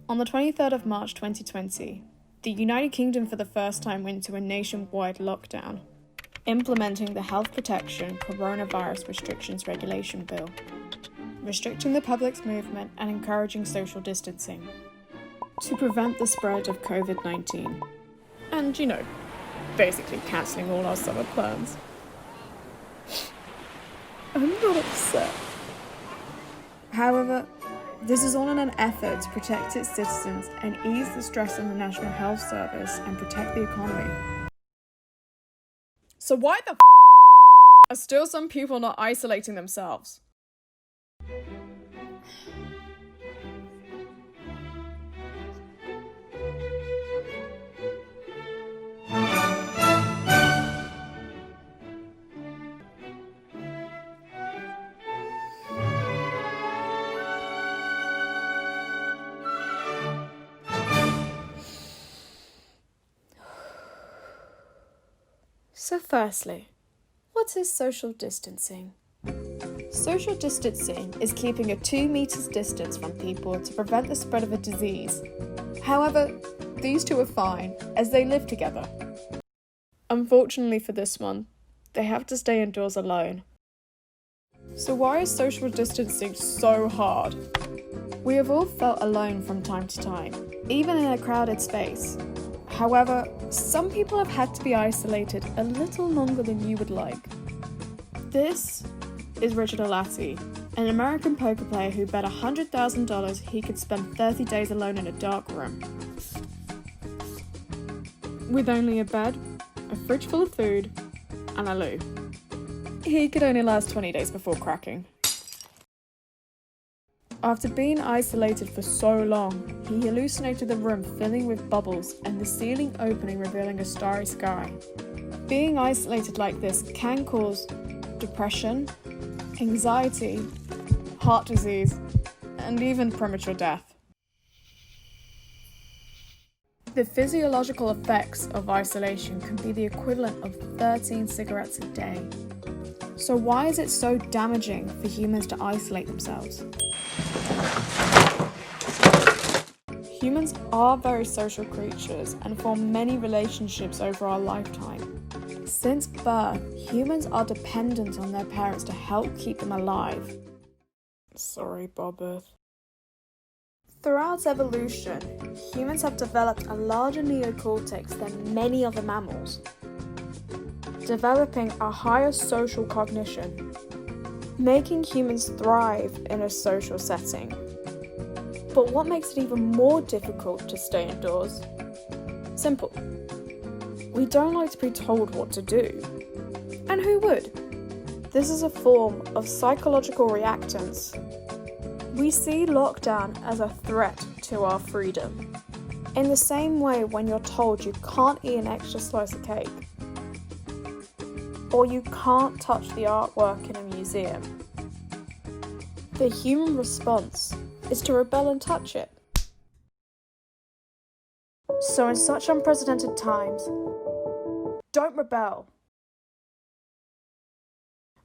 On the 23rd of March 2020, the United Kingdom for the first time went into a nationwide lockdown, implementing the Health Protection Coronavirus Restrictions Regulation Bill, restricting the public's movement and encouraging social distancing to prevent the spread of COVID-19. And, basically cancelling all our summer plans. I'm not upset. However, this is all in an effort to protect its citizens and ease the stress on the National Health Service and protect the economy. So why the are still some people not isolating themselves? So firstly, what is social distancing? Social distancing is keeping a 2 meters distance from people to prevent the spread of a disease. However, these two are fine as they live together. Unfortunately for this one, they have to stay indoors alone. So why is social distancing so hard? We have all felt alone from time to time, even in a crowded space. However, some people have had to be isolated a little longer than you would like. This is Richard Alati, an American poker player who bet $100,000 he could spend 30 days alone in a dark room. With only a bed, a fridge full of food, and a loo. He could only last 20 days before cracking. After being isolated for so long, he hallucinated the room filling with bubbles and the ceiling opening revealing a starry sky. Being isolated like this can cause depression, anxiety, heart disease, and even premature death. The physiological effects of isolation can be the equivalent of 13 cigarettes a day. So why is it so damaging for humans to isolate themselves? Humans are very social creatures and form many relationships over our lifetime. Since birth, humans are dependent on their parents to help keep them alive. Sorry, Bobbeth. Throughout evolution, humans have developed a larger neocortex than many other mammals, developing a higher social cognition, making humans thrive in a social setting. But what makes it even more difficult to stay indoors? Simple. We don't like to be told what to do. And who would? This is a form of psychological reactance. We see lockdown as a threat to our freedom. In the same way when you're told you can't eat an extra slice of cake, or you can't touch the artwork in a museum. The human response is to rebel and touch it. So in such unprecedented times, don't rebel.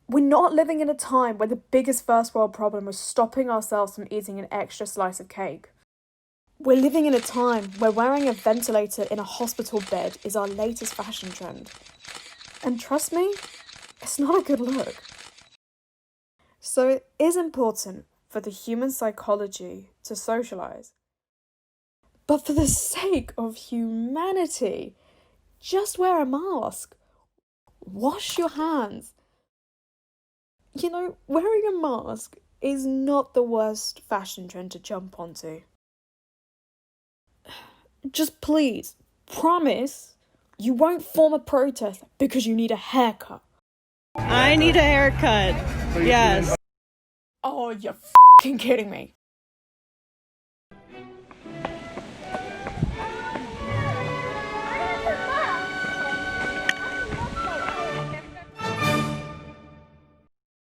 We're not living in a time where the biggest first world problem was stopping ourselves from eating an extra slice of cake. We're living in a time where wearing a ventilator in a hospital bed is our latest fashion trend. And trust me, it's not a good look. So it is important for the human psychology to socialise. But for the sake of humanity, just wear a mask. Wash your hands. Wearing a mask is not the worst fashion trend to jump onto. Just please, promise, you won't form a protest because you need a haircut. I need a haircut. Yes. Oh, you're f***ing kidding me.